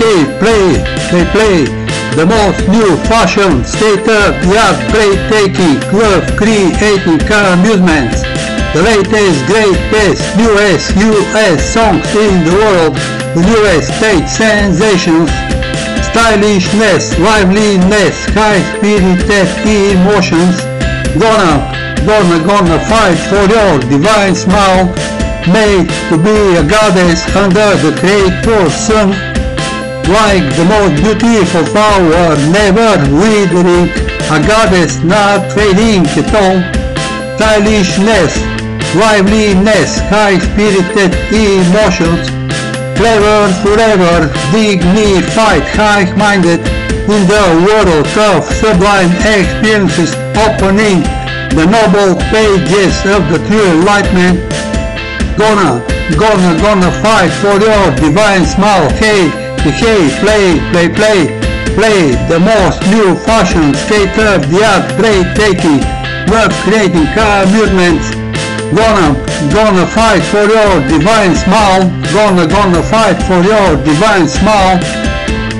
hey, play, the most new fashion, state-of-the-art, breathtaking, love creating amusements, the latest, greatest, newest US songs in the world, the newest state sensations, stylishness, liveliness, high-spirited emotions, gonna fight for your divine smile, made to be a goddess under the Creator's sun, like the most beautiful flower, never withering, a goddess not fading at all, stylishness, liveliness, high-spirited emotions, clever forever, dignified, high-minded, in the world of sublime experiences, opening the noble pages of the true enlightenment, gonna fight for your divine smile, hey, play, the most new fashion, state-of-the-art, breathtaking, love-creating amusements, gonna fight for your divine smile, gonna fight for your divine smile,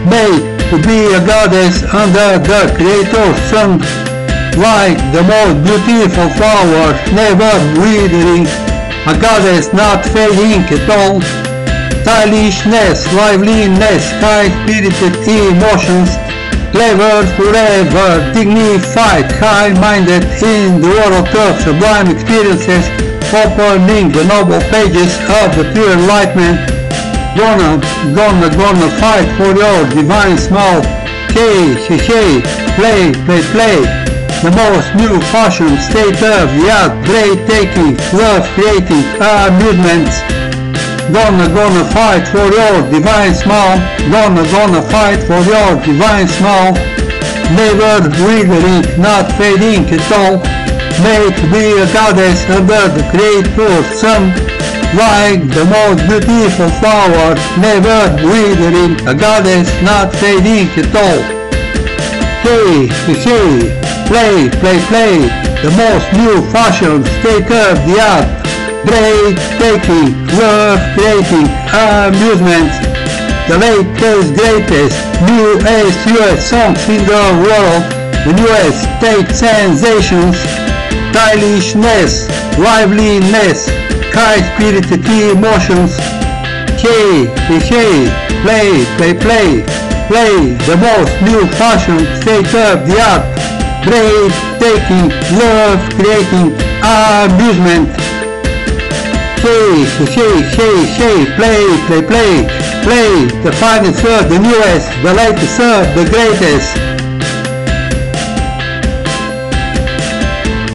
made to be a goddess under the Creator's sun, like the most beautiful flower, never withering, a goddess not fading at all, stylishness, liveliness, high-spirited emotions, clever forever, dignified, high-minded, in the world of sublime experiences, opening the noble pages of the pure enlightenment, gonna fight for your divine smile, hey, play, the most new fashion, state-of-the-art, breathtaking, love-creating amusements, gonna fight for your divine smile, gonna fight for your divine smile, never withering, not fading at all, made to be a goddess under the Creator's sun, like the most beautiful flower, never withering, a goddess not fading at all. Hey, play, the most new fashion, state-of-the-art, breathtaking, love-creating amusements, the latest, greatest, newest US songs in the world, the newest state sensations, stylishness, liveliness, high-spirited emotions, hey, play, the most new fashion, state-of-the-art, breathtaking, love-creating amusement, hey, play, the finest, the newest, the latest, the greatest,